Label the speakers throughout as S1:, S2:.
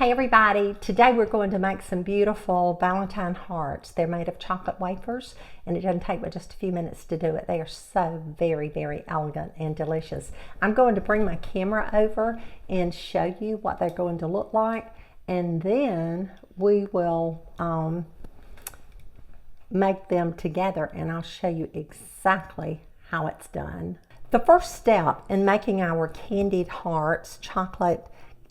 S1: Hey everybody, today we're going to make some beautiful Valentine hearts. They're made of chocolate wafers and it doesn't take but just a few minutes to do it. They are so very elegant and delicious. I'm going to bring my camera over and show you what they're going to look like, and then we will make them together and I'll show you exactly how it's done. The first step in making our candied hearts, chocolate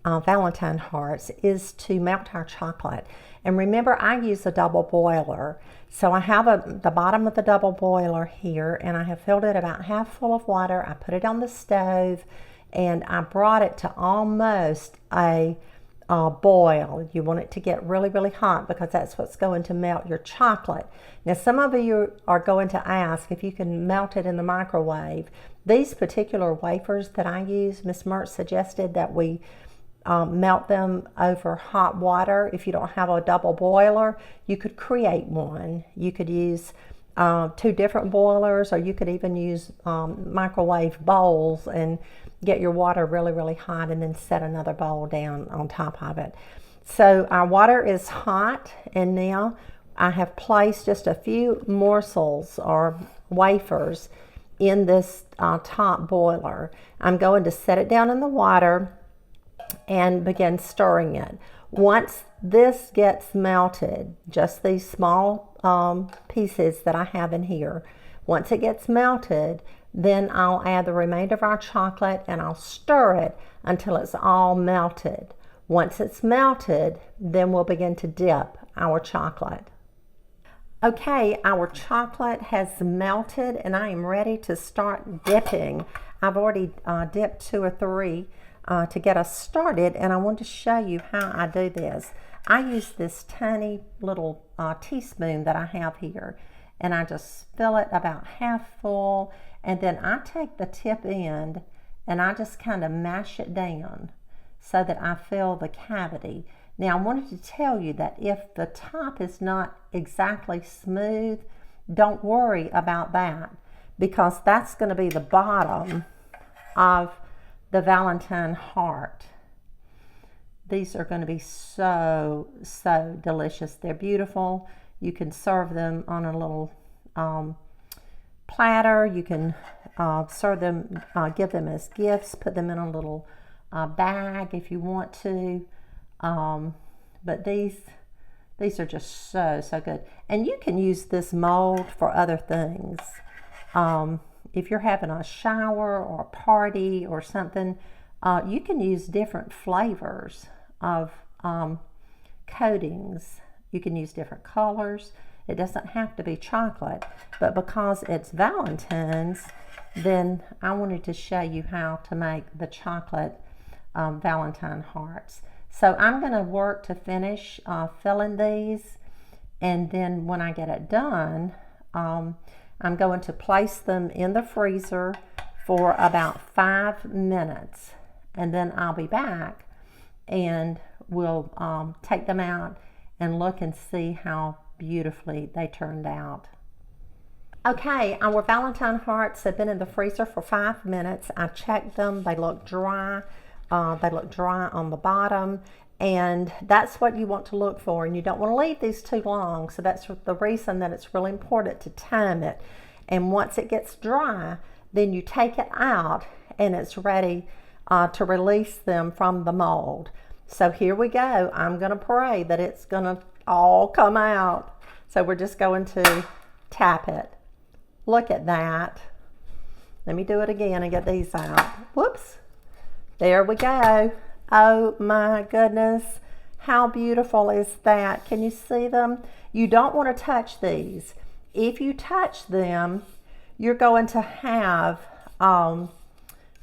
S1: Valentine hearts, is to melt our chocolate. And remember, I use a double boiler. So I have the bottom of the double boiler here, and I have filled it about half full of water. I put it on the stove and I brought it to almost a boil. You want it to get really hot because that's what's going to melt your chocolate. Now some of you are going to ask if you can melt it in the microwave. These particular wafers that I use, Miss Mert suggested that we melt them over hot water. If you don't have a double boiler, you could create one. You could use two different boilers, or you could even use microwave bowls and get your water really hot and then set another bowl down on top of it. So our water is hot, and now I have placed just a few morsels or wafers in this top boiler. I'm going to set it down in the water and begin stirring it. Once this gets melted, just these small pieces that I have in here, once it gets melted, then I'll add the remainder of our chocolate and I'll stir it until it's all melted. Once it's melted, then we'll begin to dip our chocolate. Okay, our chocolate has melted and I am ready to start dipping. I've already dipped 2 or 3 to get us started, and I want to show you how I do this. I use this tiny little teaspoon that I have here, and I just fill it about half full, and then I take the tip end and I just kind of mash it down so that I fill the cavity. Now I wanted to tell you that if the top is not exactly smooth, don't worry about that, because that's going to be the bottom of the Valentine heart. These are going to be so delicious. They're beautiful. You can serve them on a little platter. You can serve them, give them as gifts, put them in a little bag if you want to. But these are just so good. And you can use this mold for other things. If you're having a shower or a party or something, you can use different flavors of coatings. You can use different colors. It doesn't have to be chocolate, but because it's Valentine's, then I wanted to show you how to make the chocolate Valentine hearts. So I'm going to work to finish filling these, and then when I get it done, I'm going to place them in the freezer for about 5 minutes, and then I'll be back and we'll take them out and look and see how beautifully they turned out. Okay, our Valentine hearts have been in the freezer for 5 minutes. I checked them. They look dry. They look dry on the bottom, and that's what you want to look for, and you don't want to leave these too long. So that's the reason that it's really important to time it. And once it gets dry, then you take it out and it's ready to release them from the mold. So here we go. I'm going to pray that it's going to all come out. So we're just going to tap it. Look at that. Let me do it again and get these out. Whoops. There we go. Oh my goodness. How beautiful is that? Can you see them? You don't want to touch these. If you touch them, you're going to have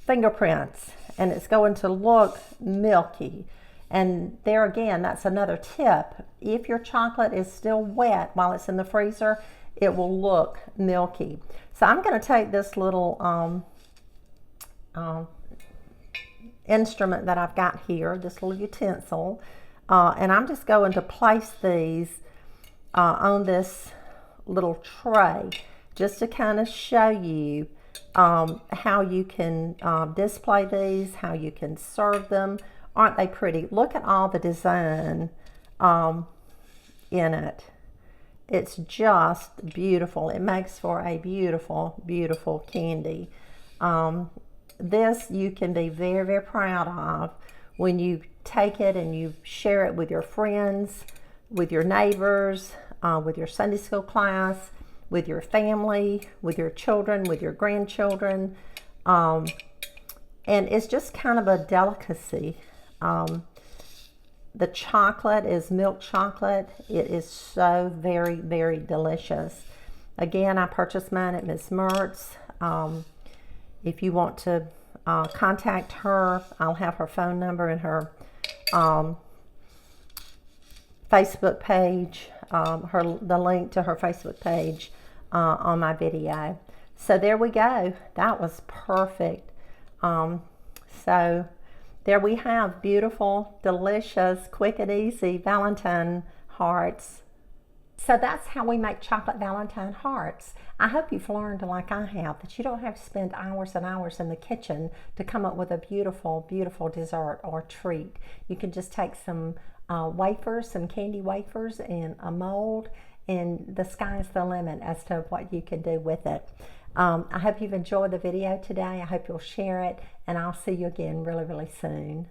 S1: fingerprints, and it's going to look milky. And there again, that's another tip. If your chocolate is still wet while it's in the freezer, it will look milky. So I'm going to take this little instrument that I've got here, this little utensil, and I'm just going to place these on this little tray just to kind of show you how you can display these, how you can serve them, Aren't they pretty? Look at all the design in it. It's just beautiful. It makes for a beautiful, beautiful candy. This you can be very, very proud of when you take it and you share it with your friends, with your neighbors, with your Sunday school class, with your family, with your children, with your grandchildren. And it's just kind of a delicacy. The chocolate is milk chocolate. It is so very, very delicious. Again, I purchased mine at Miss Mertz. If you want to contact her, I'll have her phone number and her Facebook page, the link to her Facebook page on my video. So there we go. That was perfect. So there we have beautiful, delicious, quick and easy Valentine hearts. So that's how we make chocolate Valentine hearts. I hope you've learned, like I have, that you don't have to spend hours and hours in the kitchen to come up with a beautiful, beautiful dessert or treat. You can just take some wafers, some candy wafers, and a mold, and the sky's the limit as to what you can do with it. I hope you've enjoyed the video today. I hope you'll share it, and I'll see you again really, really soon.